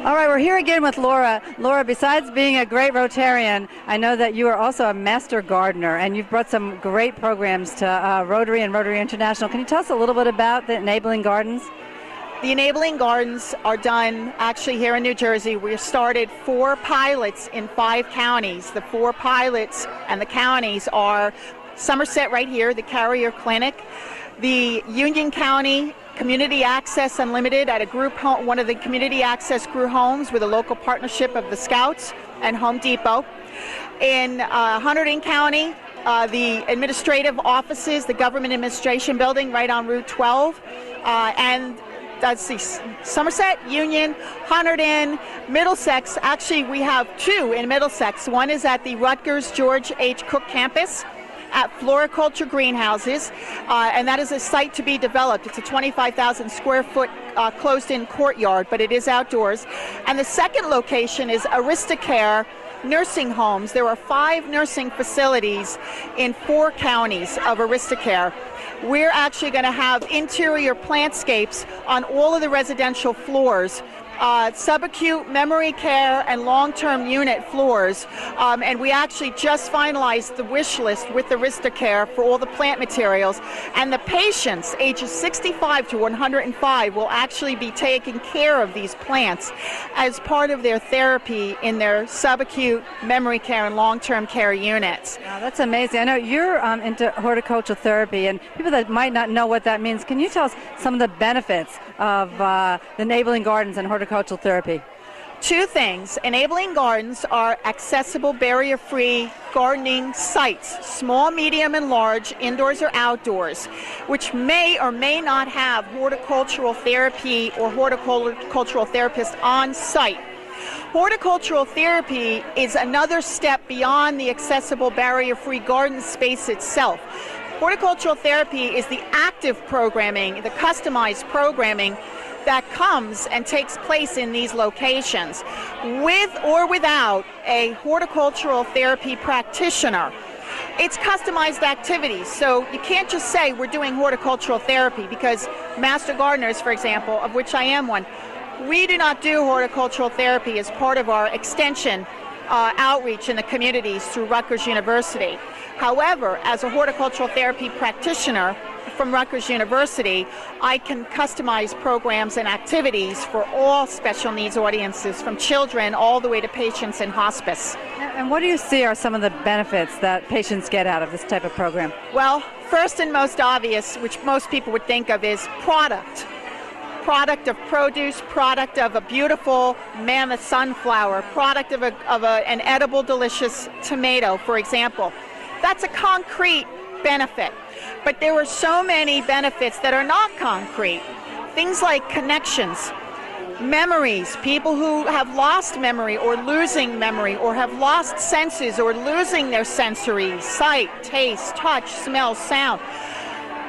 All right, we're here again with Laura. Laura, besides being a great Rotarian, I know that you are also a master gardener, and you've brought some great programs to Rotary and Rotary International. Can you tell us a little bit about the Enabling Gardens? The Enabling Gardens are done actually here in New Jersey. We started 4 pilots in 5 counties. The 4 pilots and the counties are Somerset right here, the Carrier Clinic, the Union County Community Access Unlimited at a group home, one of the community access group homes with a local partnership of the Scouts and Home Depot. In Hunterdon County, the administrative offices, the government administration building right on Route 12, and that's the Somerset, Union, Hunterdon, Middlesex. Actually, we have 2 in Middlesex. One is at the Rutgers George H. Cook campus at Floriculture Greenhouses, and that is a site to be developed. It's a 25,000 square foot closed-in courtyard, but it is outdoors. And the second location is Aristacare nursing homes. There are 5 nursing facilities in 4 counties of Aristacare. We're actually going to have interior plantscapes on all of the residential floors, subacute, memory care, and long-term unit floors. And we actually just finalized the wish list with Aristacare for all the plant materials. And the patients ages 65 to 105 will actually be taking care of these plants as part of their therapy in their subacute, memory care, and long-term care units. Wow, that's amazing. I know you're into horticultural therapy, and people that might not know what that means, can you tell us some of the benefits of the Enabling Gardens and horticultural therapy? 2 things. Enabling Gardens are accessible, barrier-free gardening sites, small, medium, and large, indoors or outdoors, which may or may not have horticultural therapy or horticultural therapist on site. Horticultural therapy is another step beyond the accessible, barrier-free garden space itself. Horticultural therapy is the active programming, the customized programming that comes and takes place in these locations with or without a horticultural therapy practitioner. It's customized activities, so you can't just say we're doing horticultural therapy, because master gardeners, for example, of which I am one, we do not do horticultural therapy as part of our extension outreach in the communities through Rutgers University. However, as a horticultural therapy practitioner from Rutgers University, I can customize programs and activities for all special needs audiences, from children all the way to patients in hospice. And what do you see are some of the benefits that patients get out of this type of program? Well, first and most obvious, which most people would think of, is product. Product of produce, product of a beautiful mammoth sunflower, product of an edible, delicious tomato, for example. That's a concrete benefit. But there are so many benefits that are not concrete. Things like connections, memories, people who have lost memory or losing memory, or have lost senses or losing their sensory, sight, taste, touch, smell, sound.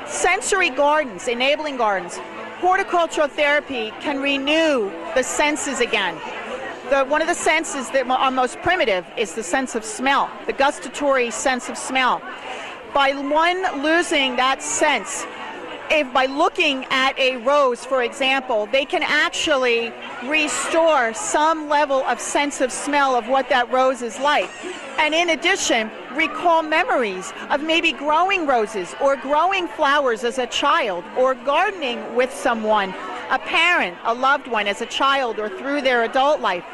Sensory gardens, enabling gardens. Horticultural therapy can renew the senses again. One of the senses that are most primitive is the sense of smell, the gustatory sense of smell. By one losing that sense, if by looking at a rose, for example, they can actually restore some level of sense of smell of what that rose is like. And in addition, recall memories of maybe growing roses or growing flowers as a child, or gardening with someone, a parent, a loved one, as a child or through their adult life.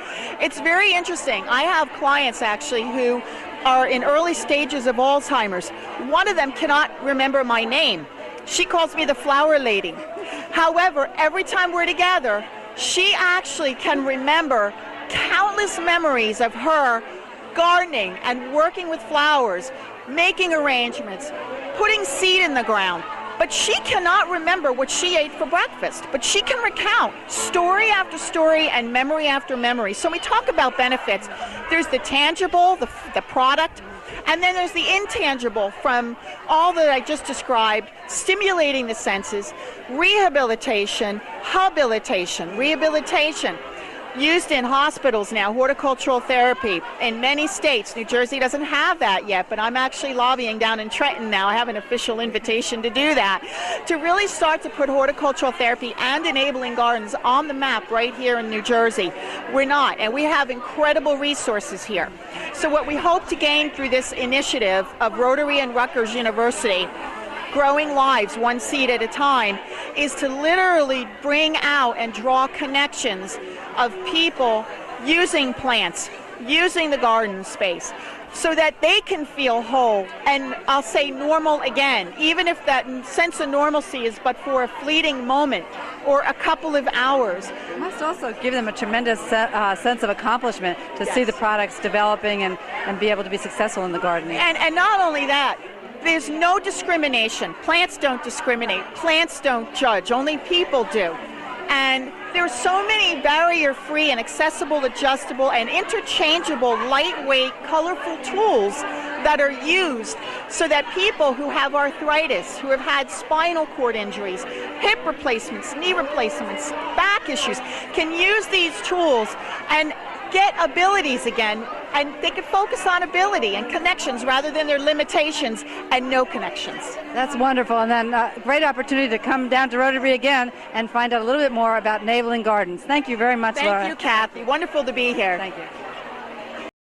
It's very interesting. I have clients actually who are in early stages of Alzheimer's. One of them cannot remember my name. She calls me the flower lady. However, every time we're together, she actually can remember countless memories of her gardening and working with flowers, making arrangements, putting seed in the ground. But she cannot remember what she ate for breakfast. But she can recount story after story and memory after memory. So when we talk about benefits, there's the tangible, the product, and then there's the intangible from all that I just described, stimulating the senses, rehabilitation, habilitation. Rehabilitation. used in hospitals now, horticultural therapy in many states. New Jersey doesn't have that yet, but I'm actually lobbying down in Trenton now. I have an official invitation to do that, to really start to put horticultural therapy and enabling gardens on the map right here in New Jersey. We're not, and we have incredible resources here. So what we hope to gain through this initiative of Rotary and Rutgers University, Growing Lives One Seed at a Time, is to literally bring out and draw connections of people using plants, using the garden space, so that they can feel whole and, I'll say, normal again, even if that sense of normalcy is but for a fleeting moment or a couple of hours. It must also give them a tremendous sense of accomplishment to see the products developing and be able to be successful in the gardening. And not only that, there's no discrimination. Plants don't discriminate. Plants don't judge. Only people do. And there's so many barrier-free and accessible, adjustable, and interchangeable, lightweight, colorful tools that are used so that people who have arthritis, who have had spinal cord injuries, hip replacements, knee replacements, back issues, can use these tools and get abilities again, and they can focus on ability and connections rather than their limitations and no connections. That's wonderful, and then great opportunity to come down to Rotary again and find out a little bit more about enabling gardens. Thank you very much, Laura. Thank you, Kathy. Wonderful to be here. Thank you.